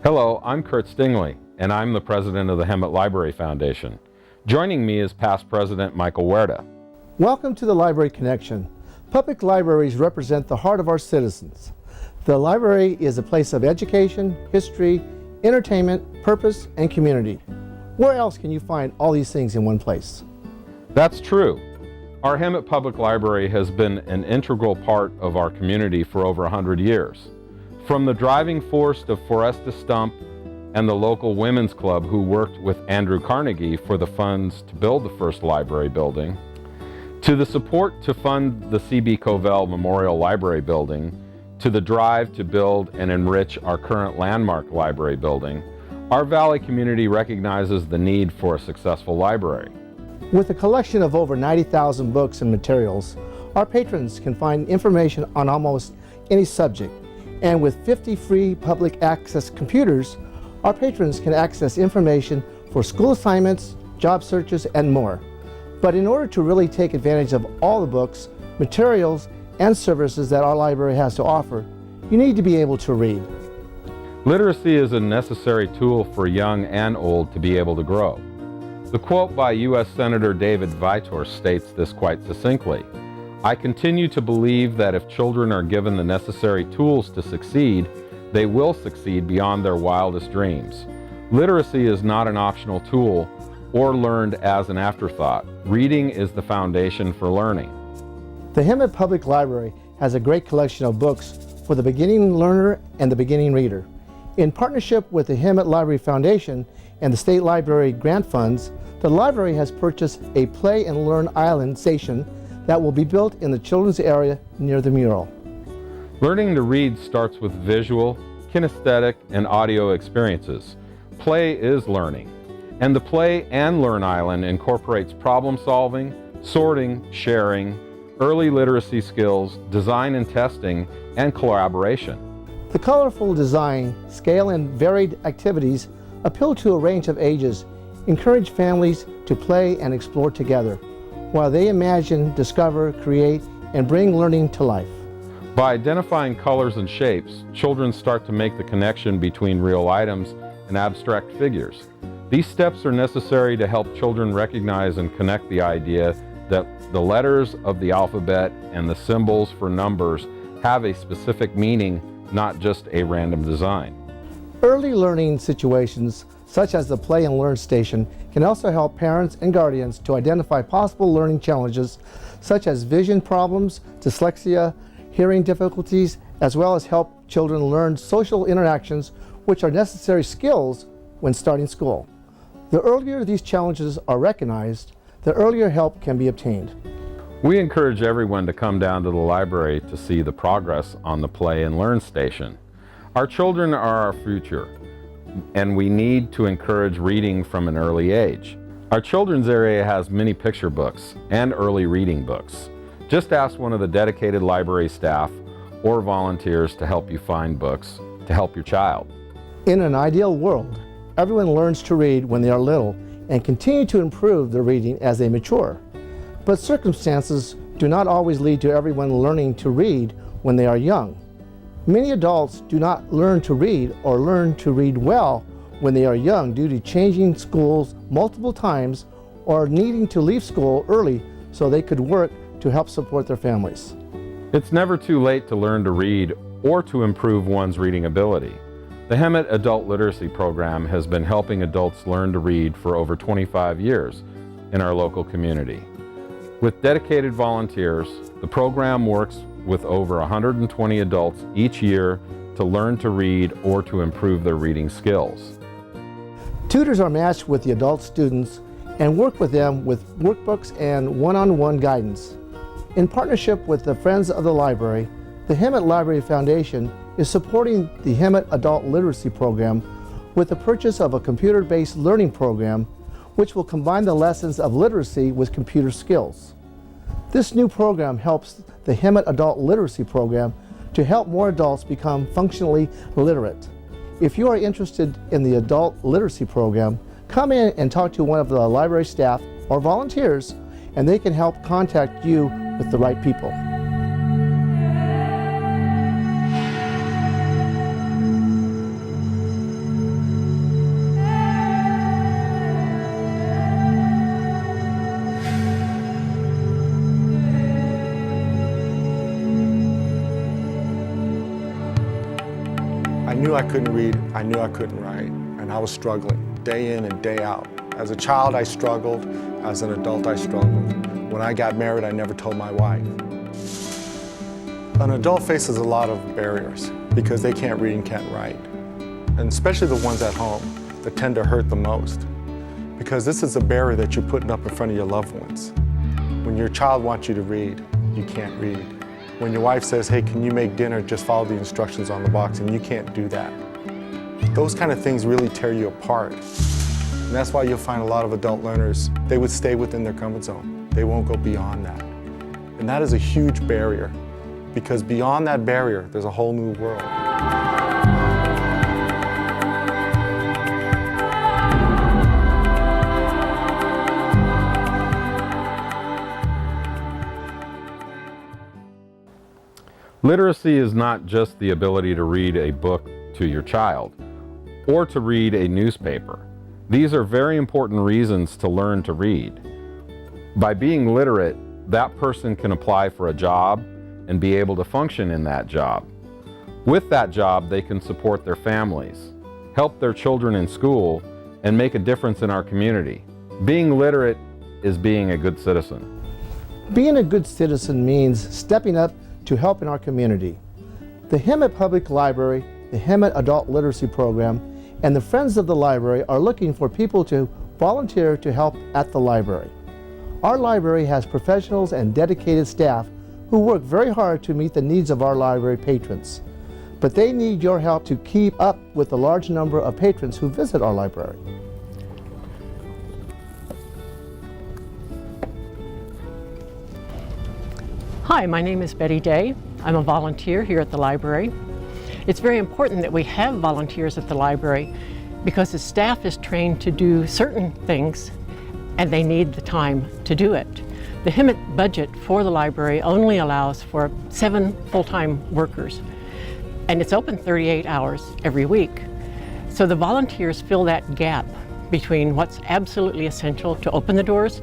Hello, I'm Stingley, and I'm the president of the Hemet Library Foundation. Joining me is past president Michael Huerta. Welcome to the Library Connection. Public libraries represent the heart of our citizens. The library is a place of education, history, entertainment, purpose, and community. Where else can you find all these things in one place? That's true. Our Hemet Public Library has been an integral part of our community for over 100 years. From the driving force of Huerta Stump and the local women's club who worked with Andrew Carnegie for the funds to build the first library building, to the support to fund the C.B. Covell Memorial Library building, to the drive to build and enrich our current landmark library building, our Valley community recognizes the need for a successful library. With a collection of over 90,000 books and materials, our patrons can find information on almost any subject. And with 50 free public access computers, our patrons can access information for school assignments, job searches, and more. But in order to really take advantage of all the books, materials, and services that our library has to offer, you need to be able to read. Literacy is a necessary tool for young and old to be able to grow. The quote by U.S. Senator David Vitor states this quite succinctly. I continue to believe that if children are given the necessary tools to succeed, they will succeed beyond their wildest dreams. Literacy is not an optional tool or learned as an afterthought. Reading is the foundation for learning. The Hemet Public Library has a great collection of books for the beginning learner and the beginning reader. In partnership with the Hemet Library Foundation and the State Library grant funds, the library has purchased a Play and Learn Island station that will be built in the children's area near the mural. Learning to read starts with visual, kinesthetic, and audio experiences. Play is learning, and the Play and Learn Island incorporates problem solving, sorting, sharing, early literacy skills, design and testing, and collaboration. The colorful design, scale, and varied activities appeal to a range of ages, encourage families to play and explore together, while they imagine, discover, create, and bring learning to life. By identifying colors and shapes, children start to make the connection between real items and abstract figures. These steps are necessary to help children recognize and connect the idea that the letters of the alphabet and the symbols for numbers have a specific meaning, not just a random design. Early learning situations, such as the Play and Learn station, can also help parents and guardians to identify possible learning challenges, such as vision problems, dyslexia, hearing difficulties, as well as help children learn social interactions, which are necessary skills when starting school. The earlier these challenges are recognized, the earlier help can be obtained. We encourage everyone to come down to the library to see the progress on the Play and Learn station. Our children are our future, and we need to encourage reading from an early age. Our children's area has many picture books and early reading books. Just ask one of the dedicated library staff or volunteers to help you find books to help your child. In an ideal world, everyone learns to read when they are little and continue to improve their reading as they mature. But circumstances do not always lead to everyone learning to read when they are young. Many adults do not learn to read or learn to read well when they are young due to changing schools multiple times or needing to leave school early so they could work to help support their families. It's never too late to learn to read or to improve one's reading ability. The Hemet Adult Literacy Program has been helping adults learn to read for over 25 years in our local community. With dedicated volunteers, the program works with over 120 adults each year to learn to read or to improve their reading skills. Tutors are matched with the adult students and work with them with workbooks and one-on-one guidance. In partnership with the Friends of the Library, the Hemet Library Foundation is supporting the Hemet Adult Literacy Program with the purchase of a computer-based learning program which will combine the lessons of literacy with computer skills. This new program helps the Hemet Adult Literacy Program to help more adults become functionally literate. If you are interested in the Adult Literacy Program, come in and talk to one of the library staff or volunteers, and they can help contact you with the right people. knew I couldn't read, I knew I couldn't write, and I was struggling day in and day out. As a child, I struggled. As an adult, I struggled. When I got married, I never told my wife. An adult faces a lot of barriers because they can't read and can't write, and especially the ones at home that tend to hurt the most, because this is a barrier that you're putting up in front of your loved ones. When your child wants you to read, you can't read. When your wife says, hey, can you make dinner, just follow the instructions on the box, and you can't do that. Those kind of things really tear you apart. And that's why you'll find a lot of adult learners, they would stay within their comfort zone. They won't go beyond that. And that is a huge barrier, because beyond that barrier, there's a whole new world. Literacy is not just the ability to read a book to your child or to read a newspaper. These are very important reasons to learn to read. By being literate, that person can apply for a job and be able to function in that job. With that job, they can support their families, help their children in school, and make a difference in our community. Being literate is being a good citizen. Being a good citizen means stepping up to help in our community. The Hemet Public Library, the Hemet Adult Literacy Program, and the Friends of the Library are looking for people to volunteer to help at the library. Our library has professionals and dedicated staff who work very hard to meet the needs of our library patrons. But they need your help to keep up with the large number of patrons who visit our library. Hi, my name is Betty Day. I'm a volunteer here at the library. It's very important that we have volunteers at the library because the staff is trained to do certain things and they need the time to do it. The Hemet budget for the library only allows for 7 full-time workers, and it's open 38 hours every week. So the volunteers fill that gap between what's absolutely essential to open the doors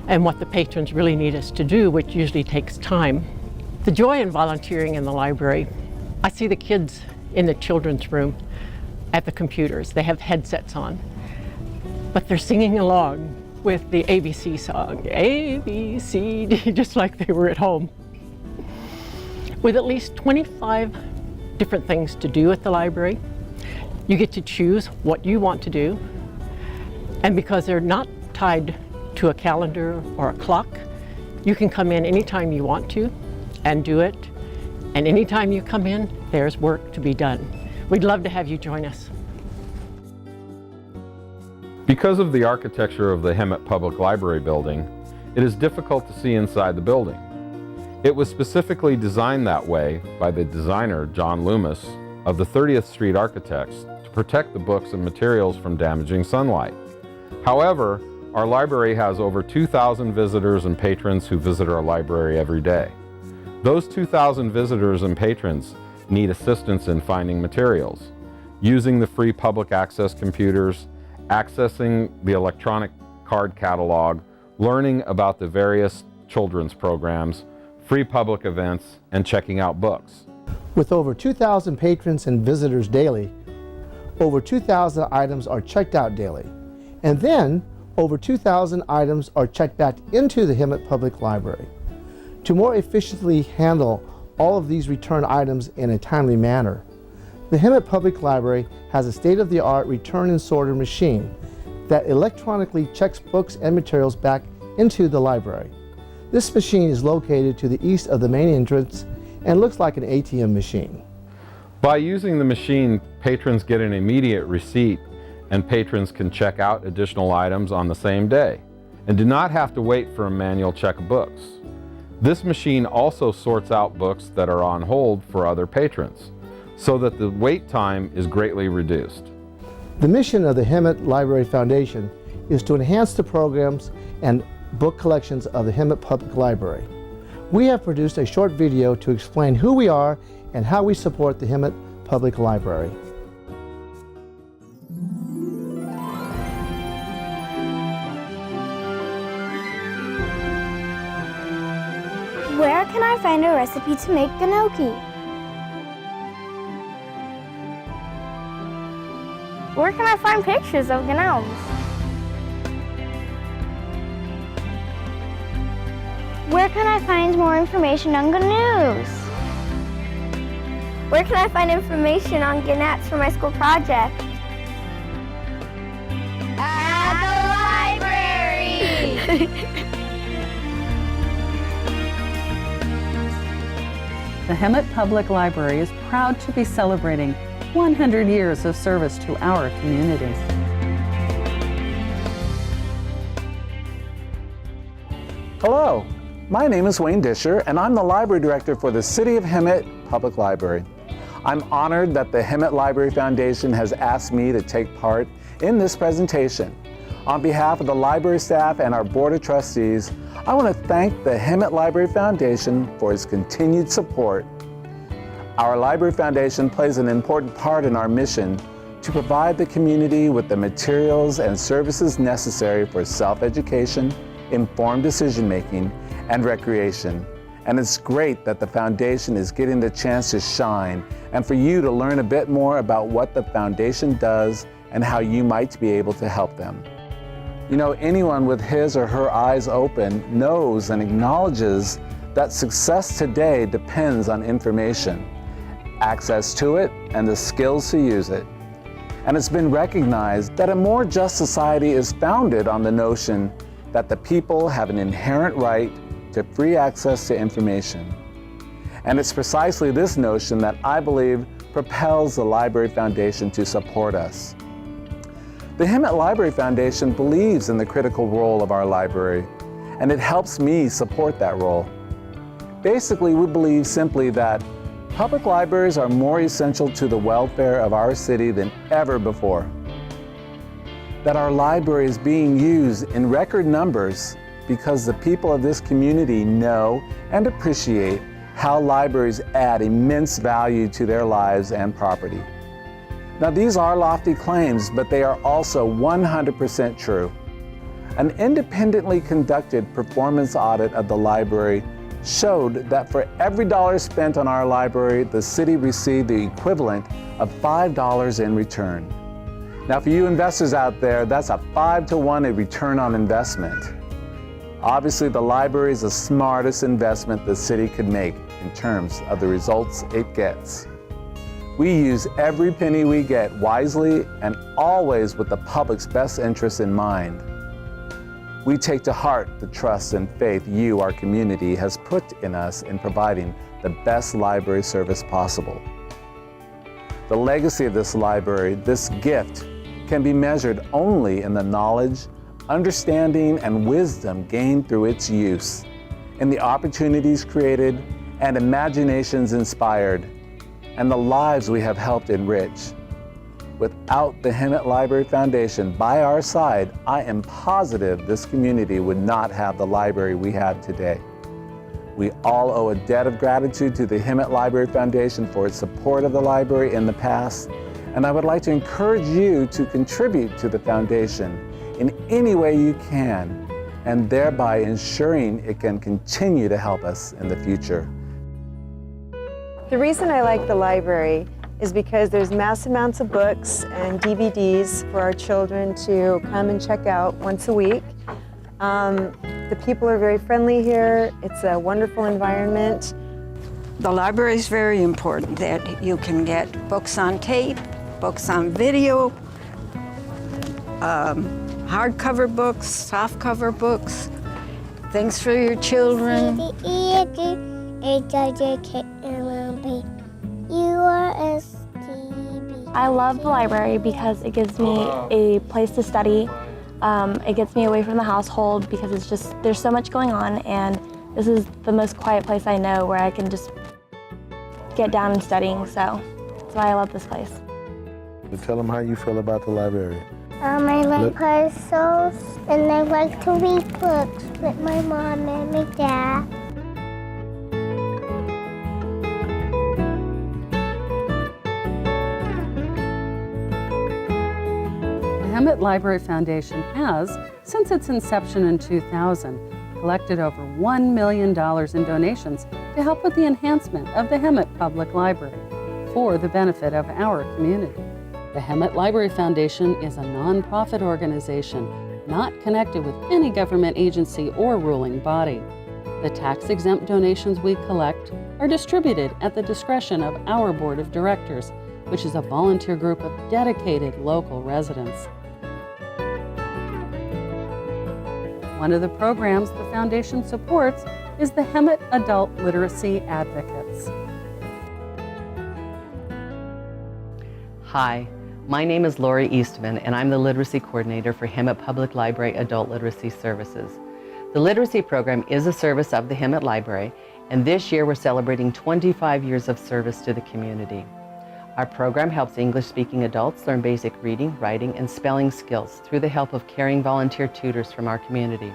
and what the patrons really need us to do, which usually takes time. The joy in volunteering in the library, I see the kids in the children's room at the computers. They have headsets on, but they're singing along with the ABC song, A, B, C, D, just like they were at home. With at least 25 different things to do at the library, you get to choose what you want to do, and because they're not tied to a calendar or a clock, you can come in anytime you want to and do it, and anytime you come in, there's work to be done. We'd love to have you join us. Because of the architecture of the Hemet Public Library building, it is difficult to see inside the building. It was specifically designed that way by the designer, John Loomis, of the 30th Street Architects to protect the books and materials from damaging sunlight. However, our library has over 2,000 visitors and patrons who visit our library every day. Those 2,000 visitors and patrons need assistance in finding materials, using the free public access computers, accessing the electronic card catalog, learning about the various children's programs, free public events, and checking out books. With over 2,000 patrons and visitors daily, over 2,000 items are checked out daily. And then, over 2,000 items are checked back into the Hemet Public Library. To more efficiently handle all of these return items in a timely manner, the Hemet Public Library has a state-of-the-art return and sorter machine that electronically checks books and materials back into the library. This machine is located to the east of the main entrance and looks like an ATM machine. By using the machine, patrons get an immediate receipt, and patrons can check out additional items on the same day and do not have to wait for a manual check of books. This machine also sorts out books that are on hold for other patrons, so that the wait time is greatly reduced. The mission of the Hemet Library Foundation is to enhance the programs and book collections of the Hemet Public Library. We have produced a short video to explain who we are and how we support the Hemet Public Library. Where can I find a recipe to make gnocchi? Where can I find pictures of gnomes? Where can I find more information on GNUs? Where can I find information on GNATs for my school project? At the library! The Hemet Public Library is proud to be celebrating 100 years of service to our community. Hello, my name is Wayne Disher, and I'm the Library Director for the City of Hemet Public Library. I'm honored that the Hemet Library Foundation has asked me to take part in this presentation. On behalf of the library staff and our Board of Trustees, I want to thank the Hemet Library Foundation for its continued support. Our Library Foundation plays an important part in our mission to provide the community with the materials and services necessary for self-education, informed decision-making, and recreation. And it's great that the Foundation is getting the chance to shine and for you to learn a bit more about what the Foundation does and how you might be able to help them. You know, anyone with his or her eyes open knows and acknowledges that success today depends on information, access to it, and the skills to use it. And it's been recognized that a more just society is founded on the notion that the people have an inherent right to free access to information. And it's precisely this notion that I believe propels the Library Foundation to support us. The Hemet Library Foundation believes in the critical role of our library, and it helps me support that role. Basically, we believe simply that public libraries are more essential to the welfare of our city than ever before. That our library is being used in record numbers because the people of this community know and appreciate how libraries add immense value to their lives and property. Now, these are lofty claims, but they are also 100% true. An independently conducted performance audit of the library showed that for every dollar spent on our library, the city received the equivalent of $5 in return. Now, for you investors out there, that's a 5-to-1 return on investment. Obviously, the library is the smartest investment the city could make in terms of the results it gets. We use every penny we get wisely and always with the public's best interests in mind. We take to heart the trust and faith you, our community, has put in us in providing the best library service possible. The legacy of this library, this gift, can be measured only in the knowledge, understanding, and wisdom gained through its use, in the opportunities created and imaginations inspired, and the lives we have helped enrich. Without the Hemet Library Foundation by our side, I am positive this community would not have the library we have today. We all owe a debt of gratitude to the Hemet Library Foundation for its support of the library in the past, and I would like to encourage you to contribute to the foundation in any way you can, and thereby ensuring it can continue to help us in the future. The reason I like the library is because there's mass amounts of books and DVDs for our children to come and check out once a week. The people are very friendly here. It's a wonderful environment. The library is very important, that you can get books on tape, books on video, hardcover books, softcover books, things for your children. I love the library because it gives me a place to study. It gets me away from the household because it's just, there's so much going on, and this is the most quiet place I know where I can just get down and studying, so that's why I love this place. Tell them how you feel about the library. I like puzzles, and I like to read books with my mom and my dad. The Hemet Library Foundation has, since its inception in 2000, collected over $1 million in donations to help with the enhancement of the Hemet Public Library for the benefit of our community. The Hemet Library Foundation is a nonprofit organization not connected with any government agency or ruling body. The tax-exempt donations we collect are distributed at the discretion of our Board of Directors, which is a volunteer group of dedicated local residents. One of the programs the foundation supports is the Hemet Adult Literacy Advocates. Hi, my name is Lori Eastman, and I'm the Literacy Coordinator for Hemet Public Library Adult Literacy Services. The Literacy Program is a service of the Hemet Library, and this year we're celebrating 25 years of service to the community. Our program helps English-speaking adults learn basic reading, writing, and spelling skills through the help of caring volunteer tutors from our community.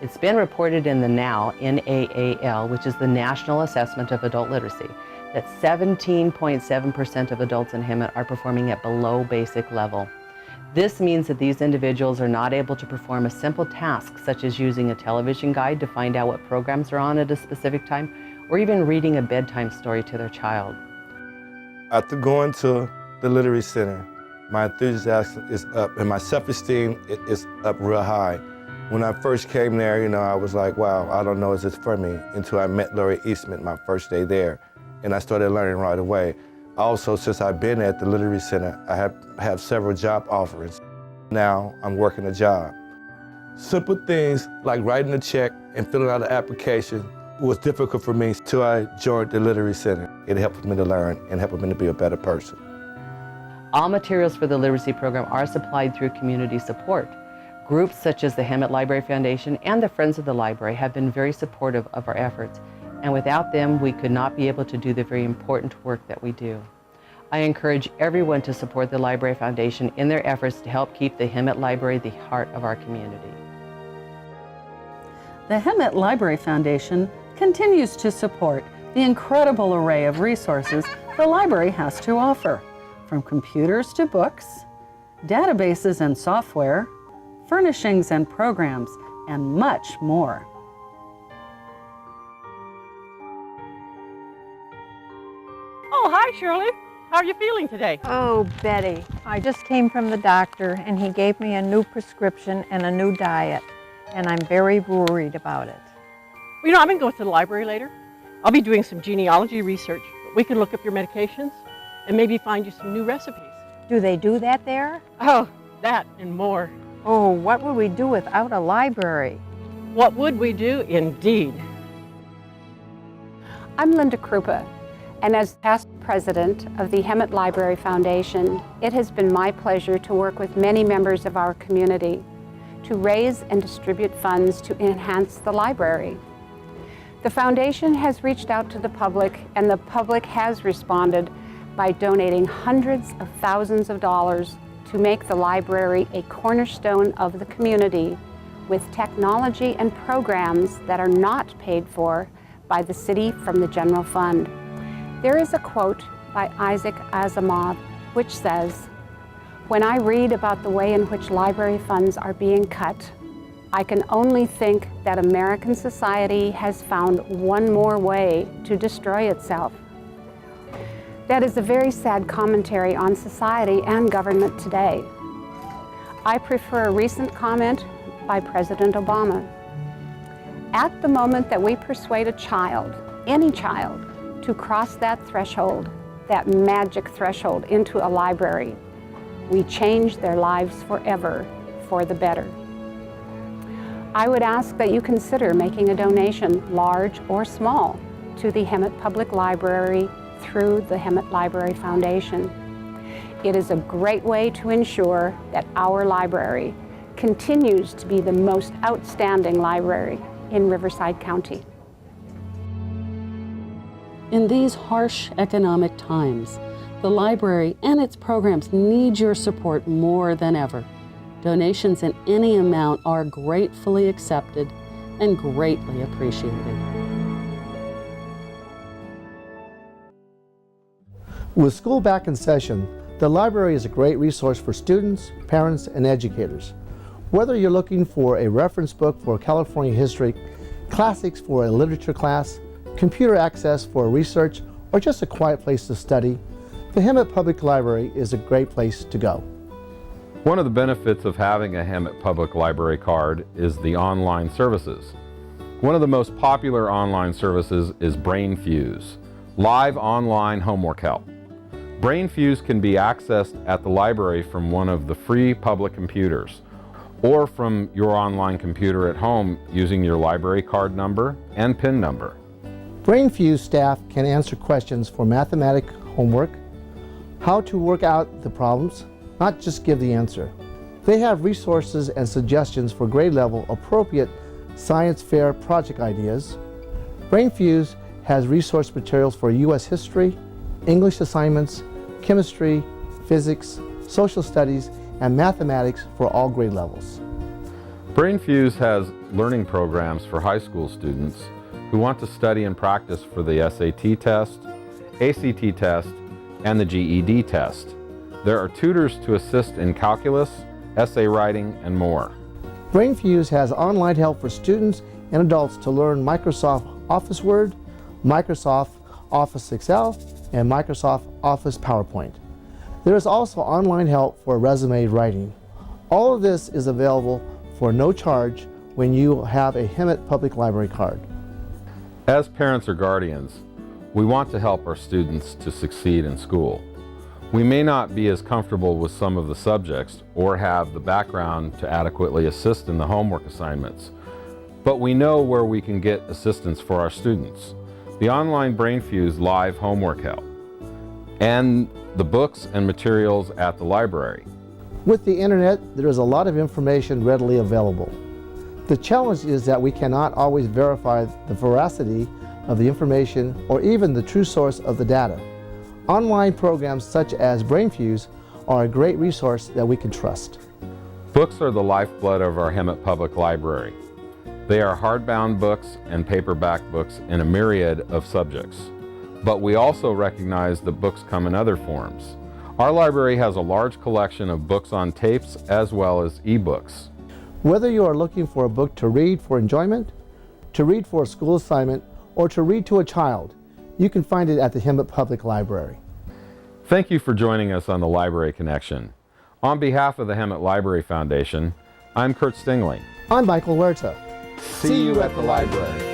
It's been reported in the NAAL, which is the National Assessment of Adult Literacy, that 17.7% of adults in Hemet are performing at below basic level. This means that these individuals are not able to perform a simple task, such as using a television guide to find out what programs are on at a specific time, or even reading a bedtime story to their child. After going to the Literary Center, my enthusiasm is up and my self-esteem is up real high. When I first came there, I was like, wow, I don't know if it's for me, until I met Lori Eastman my first day there, and I started learning right away. Also, since I've been at the Literary Center, I have several job offers. Now I'm working a job. Simple things like writing a check and filling out an application was difficult for me till I joined the Literary Center. It helped me to learn and helped me to be a better person. All materials for the Literacy Program are supplied through community support. Groups such as the Hemet Library Foundation and the Friends of the Library have been very supportive of our efforts, and without them, we could not be able to do the very important work that we do. I encourage everyone to support the Library Foundation in their efforts to help keep the Hemet Library the heart of our community. The Hemet Library Foundation continues to support the incredible array of resources the library has to offer, from computers to books, databases and software, furnishings and programs, and much more. Oh, hi, Shirley. How are you feeling today? Oh, Betty, I just came from the doctor and he gave me a new prescription and a new diet, and I'm very worried about it. Well, I've been going to the library later. I'll be doing some genealogy research, but we can look up your medications and maybe find you some new recipes. Do they do that there? Oh, that and more. Oh, what would we do without a library? What would we do, indeed? I'm Linda Krupa, and as past president of the Hemet Library Foundation, it has been my pleasure to work with many members of our community to raise and distribute funds to enhance the library. The foundation has reached out to the public, and the public has responded by donating hundreds of thousands of dollars to make the library a cornerstone of the community with technology and programs that are not paid for by the city from the general fund. There is a quote by Isaac Asimov which says, "When I read about the way in which library funds are being cut, I can only think that American society has found one more way to destroy itself." That is a very sad commentary on society and government today. I prefer a recent comment by President Obama. At the moment that we persuade a child, any child, to cross that threshold, that magic threshold into a library, we change their lives forever for the better. I would ask that you consider making a donation, large or small, to the Hemet Public Library through the Hemet Library Foundation. It is a great way to ensure that our library continues to be the most outstanding library in Riverside County. In these harsh economic times, the library and its programs need your support more than ever. Donations in any amount are gratefully accepted and greatly appreciated. With school back in session, the library is a great resource for students, parents, and educators. Whether you're looking for a reference book for California history, classics for a literature class, computer access for research, or just a quiet place to study, The Hemet Public Library is a great place to go. One of the benefits of having a Hemet Public Library card is the online services. One of the most popular online services is BrainFuse, live online homework help. BrainFuse can be accessed at the library from one of the free public computers or from your online computer at home using your library card number and PIN number. BrainFuse staff can answer questions for mathematics homework, how to work out the problems, not just give the answer. They have resources and suggestions for grade level appropriate science fair project ideas. BrainFuse has resource materials for U.S. history, English assignments, chemistry, physics, social studies, and mathematics for all grade levels. BrainFuse has learning programs for high school students who want to study and practice for the SAT test, ACT test, and the GED test. There are tutors to assist in calculus, essay writing, and more. BrainFuse has online help for students and adults to learn Microsoft Office Word, Microsoft Office Excel, and Microsoft Office PowerPoint. There is also online help for resume writing. All of this is available for no charge when you have a Hemet Public Library card. As parents or guardians, we want to help our students to succeed in school. We may not be as comfortable with some of the subjects or have the background to adequately assist in the homework assignments, but we know where we can get assistance for our students. The online BrainFuse live homework help, and the books and materials at the library. With the internet, there is a lot of information readily available. The challenge is that we cannot always verify the veracity of the information or even the true source of the data. Online programs such as BrainFuse are a great resource that we can trust. Books are the lifeblood of our Hemet Public Library. They are hardbound books and paperback books in a myriad of subjects. But we also recognize that books come in other forms. Our library has a large collection of books on tapes as well as ebooks. Whether you are looking for a book to read for enjoyment, to read for a school assignment, or to read to a child, you can find it at the Hemet Public Library. Thank you for joining us on the Library Connection. On behalf of the Hemet Library Foundation, I'm Kurt Stingley. I'm Michael Huerta. See you at the library.